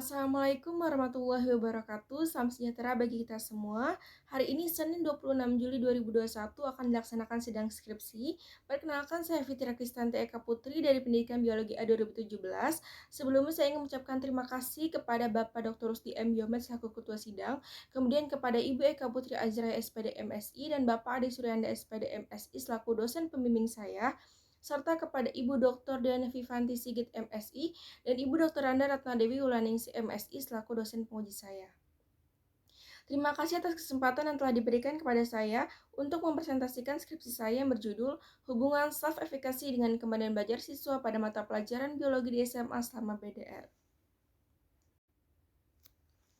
Assalamualaikum warahmatullahi wabarakatuh. Salam sejahtera bagi kita semua. Hari ini Senin 26 Juli 2021 akan dilaksanakan sidang skripsi. Perkenalkan, saya Fitria Kristanti Eka Putri dari Pendidikan Biologi A 2017. Sebelumnya saya ingin mengucapkan terima kasih kepada Bapak Dr. Rusdi M. Yomed selaku Ketua Sidang, kemudian kepada Ibu Eka Putri Azra SPD MSI dan Bapak Ade Suryanda SPD MSI selaku dosen pembimbing saya, serta kepada Ibu Dr. Diana Vivanti Sigit MSI dan Ibu Dr. Randa Ratnadewi Wulaningsi MSI selaku dosen penguji saya. Terima kasih atas kesempatan yang telah diberikan kepada saya untuk mempresentasikan skripsi saya yang berjudul Hubungan Self Efficacy dengan Kemampuan Belajar Siswa pada Mata Pelajaran Biologi di SMA selama BDR.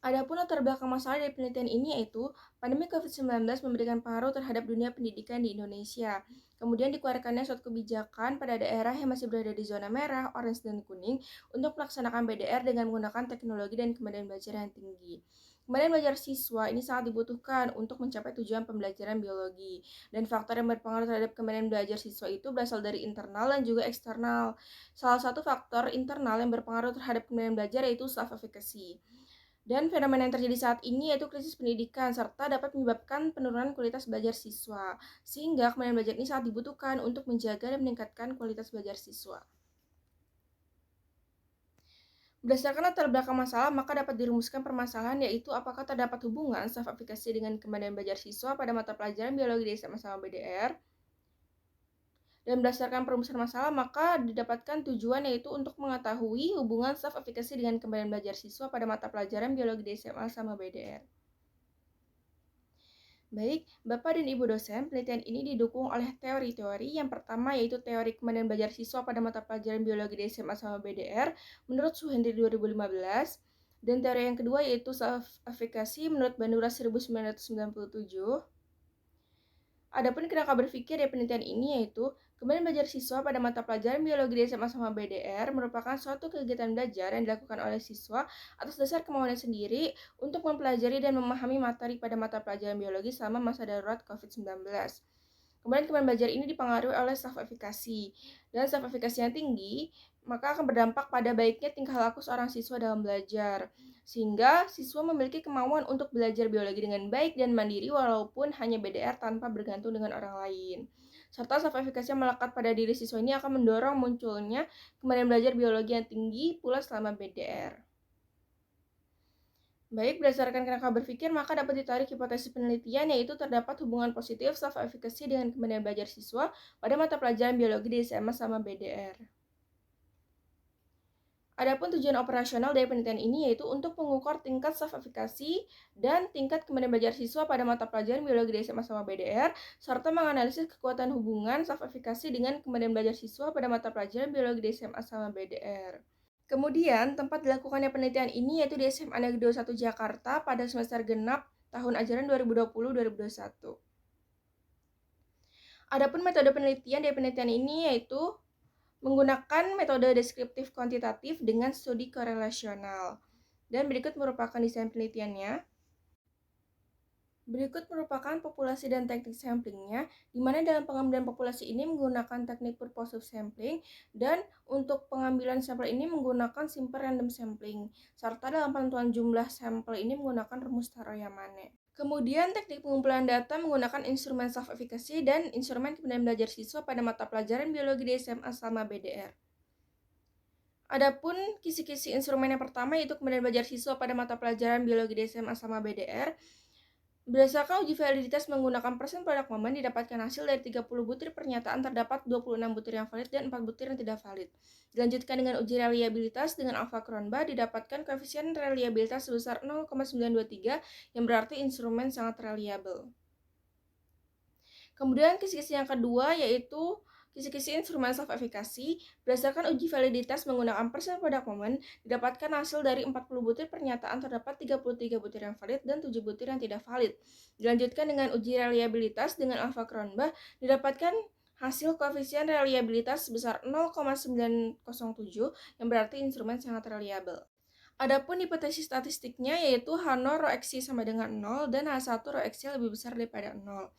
Adapun latar belakang masalah dari penelitian ini yaitu pandemi COVID-19 memberikan pengaruh terhadap dunia pendidikan di Indonesia. Kemudian dikeluarkannya suatu kebijakan pada daerah yang masih berada di zona merah, orange, dan kuning untuk melaksanakan BDR dengan menggunakan teknologi dan kemampuan belajar yang tinggi. Kemampuan belajar siswa ini sangat dibutuhkan untuk mencapai tujuan pembelajaran biologi. Dan faktor yang berpengaruh terhadap kemampuan belajar siswa itu berasal dari internal dan juga eksternal. Salah satu faktor internal yang berpengaruh terhadap kemampuan belajar yaitu self-efficacy. Dan fenomena yang terjadi saat ini yaitu krisis pendidikan serta dapat menyebabkan penurunan kualitas belajar siswa. Sehingga kemampuan belajar ini sangat dibutuhkan untuk menjaga dan meningkatkan kualitas belajar siswa. Berdasarkan latar belakang masalah, maka dapat dirumuskan permasalahan yaitu apakah terdapat hubungan self-efficacy dengan kemampuan belajar siswa pada mata pelajaran biologi di SMA sama BDR. Dan berdasarkan perumusan masalah, maka didapatkan tujuan yaitu untuk mengetahui hubungan self-efficacy dengan kemampuan belajar siswa pada mata pelajaran biologi di SMA sama BDR. Baik, Bapak dan Ibu dosen, penelitian ini didukung oleh teori-teori. Yang pertama yaitu teori kemampuan belajar siswa pada mata pelajaran biologi di SMA sama BDR menurut Suhendri 2015. Dan teori yang kedua yaitu self-efficacy menurut Bandura 1997. Adapun kerangka berpikir dari penelitian ini yaitu kemampuan belajar siswa pada mata pelajaran biologi di SMA sama BDR merupakan suatu kegiatan belajar yang dilakukan oleh siswa atas dasar kemauannya sendiri untuk mempelajari dan memahami materi pada mata pelajaran biologi selama masa darurat COVID-19. Kemudian kemampuan belajar ini dipengaruhi oleh self-efficacy. Dan self-efficacy yang tinggi maka akan berdampak pada baiknya tingkah laku seorang siswa dalam belajar. Sehingga siswa memiliki kemauan untuk belajar biologi dengan baik dan mandiri walaupun hanya BDR tanpa bergantung dengan orang lain. Serta self-efficacy yang melekat pada diri siswa ini akan mendorong munculnya kemampuan belajar biologi yang tinggi pula selama BDR. Baik, berdasarkan kerangka berpikir, maka dapat ditarik hipotesis penelitian yaitu terdapat hubungan positif self-efficacy dengan kemampuan belajar siswa pada mata pelajaran biologi di SMA sama BDR. Adapun tujuan operasional dari penelitian ini yaitu untuk mengukur tingkat self-efficacy dan tingkat kemampuan belajar siswa pada mata pelajaran biologi di SMA sama BDR, serta menganalisis kekuatan hubungan self-efficacy dengan kemampuan belajar siswa pada mata pelajaran biologi di SMA sama BDR. Kemudian, tempat dilakukannya penelitian ini yaitu di SMA Negeri 21 Jakarta pada semester genap tahun ajaran 2020-2021. Adapun metode penelitian dari penelitian ini yaitu menggunakan metode deskriptif kuantitatif dengan studi korelasional. Dan berikut merupakan desain penelitiannya. Berikut merupakan populasi dan teknik samplingnya, di mana dalam pengambilan populasi ini menggunakan teknik purposive sampling dan untuk pengambilan sampel ini menggunakan simple random sampling, serta dalam penentuan jumlah sampel ini menggunakan rumus Taro-Yamane. Kemudian teknik pengumpulan data menggunakan instrumen self-efficacy dan instrumen kemampuan belajar siswa pada mata pelajaran biologi di SMA sama BDR. Adapun kisi-kisi instrumen yang pertama yaitu kemampuan belajar siswa pada mata pelajaran biologi di SMA sama BDR. Berdasarkan uji validitas menggunakan persen produk momen didapatkan hasil dari 30 butir pernyataan terdapat 26 butir yang valid dan 4 butir yang tidak valid. Dilanjutkan dengan uji reliabilitas dengan alpha Cronbach didapatkan koefisien reliabilitas sebesar 0,923 yang berarti instrumen sangat reliable. Kemudian kisi-kisi yang kedua yaitu kisi-kisi instrumen self-efficacy. Berdasarkan uji validitas menggunakan persen product moment, didapatkan hasil dari 40 butir pernyataan terdapat 33 butir yang valid dan 7 butir yang tidak valid. Dilanjutkan dengan uji reliabilitas dengan alpha Cronbach, didapatkan hasil koefisien reliabilitas sebesar 0,907 yang berarti instrumen sangat reliable. Adapun hipotesis statistiknya yaitu H0 rho xy sama dengan 0 dan H1 rho xy lebih besar daripada 0.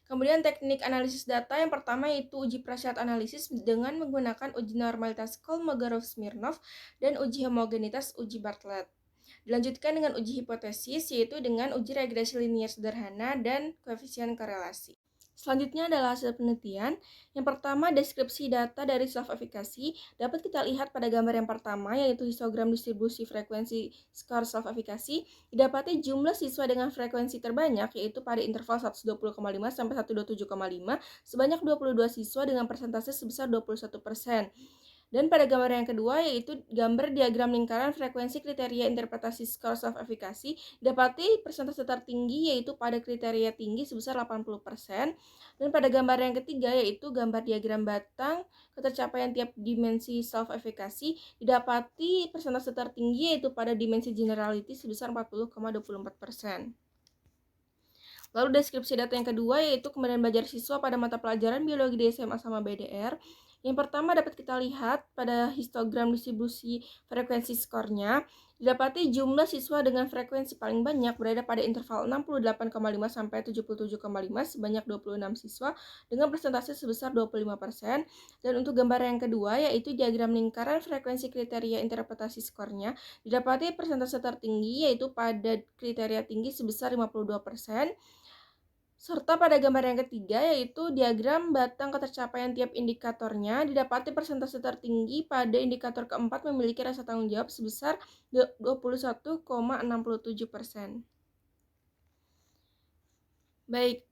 Kemudian teknik analisis data yang pertama yaitu uji prasyarat analisis dengan menggunakan uji normalitas Kolmogorov-Smirnov dan uji homogenitas uji Bartlett. Dilanjutkan dengan uji hipotesis, yaitu dengan uji regresi linier sederhana dan koefisien korelasi. Selanjutnya adalah hasil penelitian. Yang pertama, deskripsi data dari self-efficacy dapat kita lihat pada gambar yang pertama, yaitu histogram distribusi frekuensi skor self-efficacy. Didapati jumlah siswa dengan frekuensi terbanyak, yaitu pada interval 120,5 sampai 127,5, sebanyak 22 siswa dengan persentase sebesar 21%. Dan pada gambar yang kedua, yaitu gambar diagram lingkaran frekuensi kriteria interpretasi skor self-efficacy, dapati persentase tertinggi yaitu pada kriteria tinggi sebesar 80%. Dan pada gambar yang ketiga, yaitu gambar diagram batang ketercapaian tiap dimensi self-efficacy, didapati persentase tertinggi yaitu pada dimensi generality sebesar 40,24%. Lalu deskripsi data yang kedua, yaitu kemampuan belajar siswa pada mata pelajaran biologi di SMA sama BDR. Yang pertama dapat kita lihat pada histogram distribusi frekuensi skornya. Didapati jumlah siswa dengan frekuensi paling banyak berada pada interval 68,5 sampai 77,5 sebanyak 26 siswa dengan persentase sebesar 25%. Dan untuk gambar yang kedua, yaitu diagram lingkaran frekuensi kriteria interpretasi skornya, didapati persentase tertinggi yaitu pada kriteria tinggi sebesar 52%. Serta pada gambar yang ketiga, yaitu diagram batang ketercapaian tiap indikatornya, didapati persentase tertinggi pada indikator keempat memiliki rasa tanggung jawab sebesar 21,67%. Baik,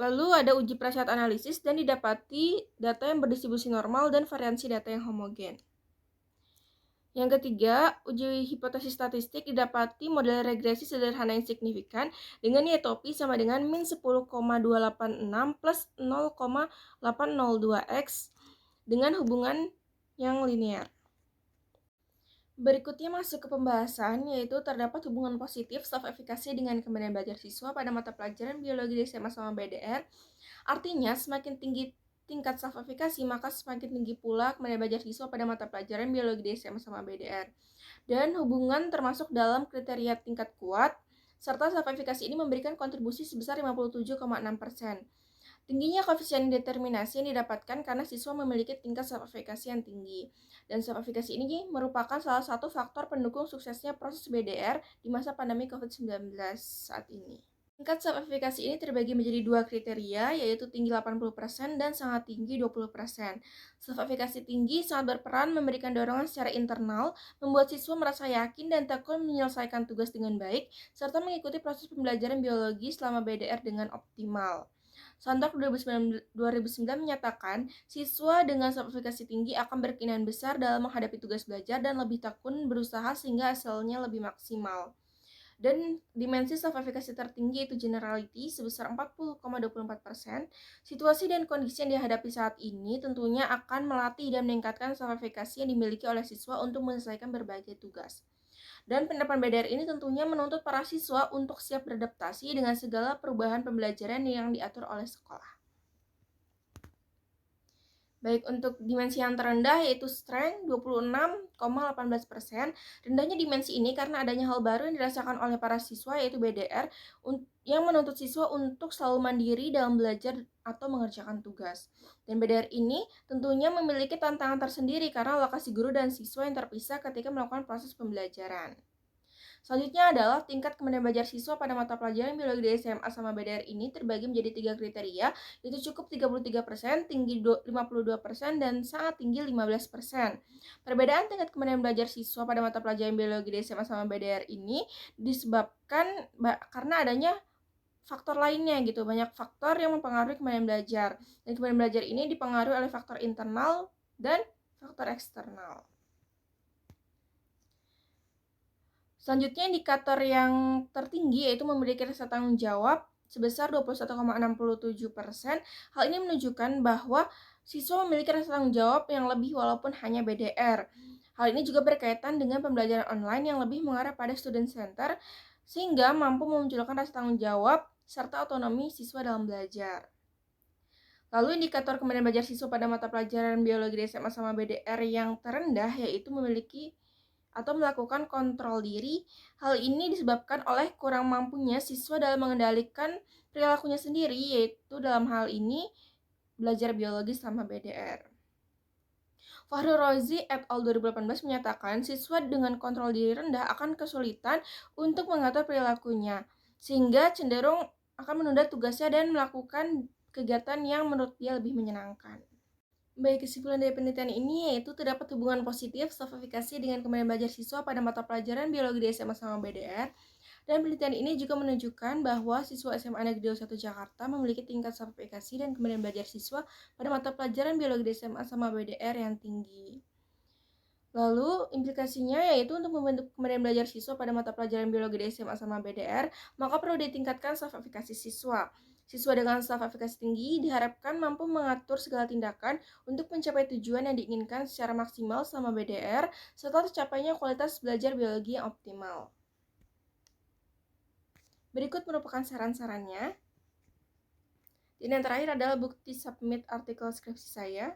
lalu ada uji prasyarat analisis dan didapati data yang berdistribusi normal dan variansi data yang homogen. Yang ketiga, uji hipotesis statistik didapati model regresi sederhana yang signifikan dengan nilai topi sama dengan min 10,286 plus 0,802x dengan hubungan yang linear. Berikutnya masuk ke pembahasan, yaitu terdapat hubungan positif self-efficacy dengan kemampuan belajar siswa pada mata pelajaran biologi di SMA sama BDR. Artinya, semakin tinggi tingkat self-efficacy, maka semakin tinggi pula kemampuan belajar siswa pada mata pelajaran biologi di SMA sama BDR. Dan hubungan termasuk dalam kriteria tingkat kuat, serta self-efficacy ini memberikan kontribusi sebesar 57,6%. Tingginya koefisien determinasi yang didapatkan karena siswa memiliki tingkat self-efficacy yang tinggi. Dan self-efficacy ini merupakan salah satu faktor pendukung suksesnya proses BDR di masa pandemi COVID-19 saat ini. Tingkat self-efficacy ini terbagi menjadi dua kriteria, yaitu tinggi 80% dan sangat tinggi 20%. Self-efficacy tinggi sangat berperan memberikan dorongan secara internal, membuat siswa merasa yakin dan tekun menyelesaikan tugas dengan baik, serta mengikuti proses pembelajaran biologi selama BDR dengan optimal. Sontak 2009 menyatakan, siswa dengan self-efficacy tinggi akan berkeinginan besar dalam menghadapi tugas belajar dan lebih tekun berusaha sehingga hasilnya lebih maksimal. Dan dimensi self-efficacy tertinggi itu generality sebesar 40,24%. Situasi dan kondisi yang dihadapi saat ini tentunya akan melatih dan meningkatkan self-efficacy yang dimiliki oleh siswa untuk menyelesaikan berbagai tugas. Dan penerapan BDR ini tentunya menuntut para siswa untuk siap beradaptasi dengan segala perubahan pembelajaran yang diatur oleh sekolah. Baik, untuk dimensi yang terendah yaitu strength 26,18%. Rendahnya dimensi ini karena adanya hal baru yang dirasakan oleh para siswa yaitu BDR yang menuntut siswa untuk selalu mandiri dalam belajar atau mengerjakan tugas. Dan BDR ini tentunya memiliki tantangan tersendiri karena lokasi guru dan siswa yang terpisah ketika melakukan proses pembelajaran. Selanjutnya adalah tingkat kemampuan belajar siswa pada mata pelajaran biologi di SMA sama BDR ini terbagi menjadi 3 kriteria, yaitu cukup 33%, tinggi 52%, dan sangat tinggi 15%. Perbedaan tingkat kemampuan belajar siswa pada mata pelajaran biologi di SMA sama BDR ini disebabkan karena adanya faktor lainnya gitu. Banyak faktor yang mempengaruhi kemampuan belajar. Dan kemampuan belajar ini dipengaruhi oleh faktor internal dan faktor eksternal. Selanjutnya, indikator yang tertinggi yaitu memiliki rasa tanggung jawab sebesar 21,67%. Hal ini menunjukkan bahwa siswa memiliki rasa tanggung jawab yang lebih walaupun hanya BDR. Hal ini juga berkaitan dengan pembelajaran online yang lebih mengarah pada student center, sehingga mampu memunculkan rasa tanggung jawab serta otonomi siswa dalam belajar. Lalu indikator kemampuan belajar siswa pada mata pelajaran biologi di SMA sama BDR yang terendah yaitu memiliki atau melakukan kontrol diri. Hal ini disebabkan oleh kurang mampunya siswa dalam mengendalikan perilakunya sendiri, yaitu dalam hal ini belajar biologi selama BDR. Fahru Rozi et al. 2018 menyatakan siswa dengan kontrol diri rendah akan kesulitan untuk mengatur perilakunya, sehingga cenderung akan menunda tugasnya dan melakukan kegiatan yang menurut dia lebih menyenangkan. Baik, kesimpulan dari penelitian ini yaitu terdapat hubungan positif self-efikasi dengan kemampuan belajar siswa pada mata pelajaran biologi di SMA sama BDR. Dan penelitian ini juga menunjukkan bahwa siswa SMA Negeri 21 Jakarta memiliki tingkat self-efikasi dan kemampuan belajar siswa pada mata pelajaran biologi di SMA sama BDR yang tinggi. Lalu implikasinya yaitu untuk membentuk kemampuan belajar siswa pada mata pelajaran biologi di SMA sama BDR, maka perlu ditingkatkan self-efikasi siswa. Siswa dengan self-efikasi tinggi diharapkan mampu mengatur segala tindakan untuk mencapai tujuan yang diinginkan secara maksimal selama BDR, serta tercapainya kualitas belajar biologi yang optimal. Berikut merupakan saran-sarannya. Dan yang terakhir adalah bukti submit artikel skripsi saya.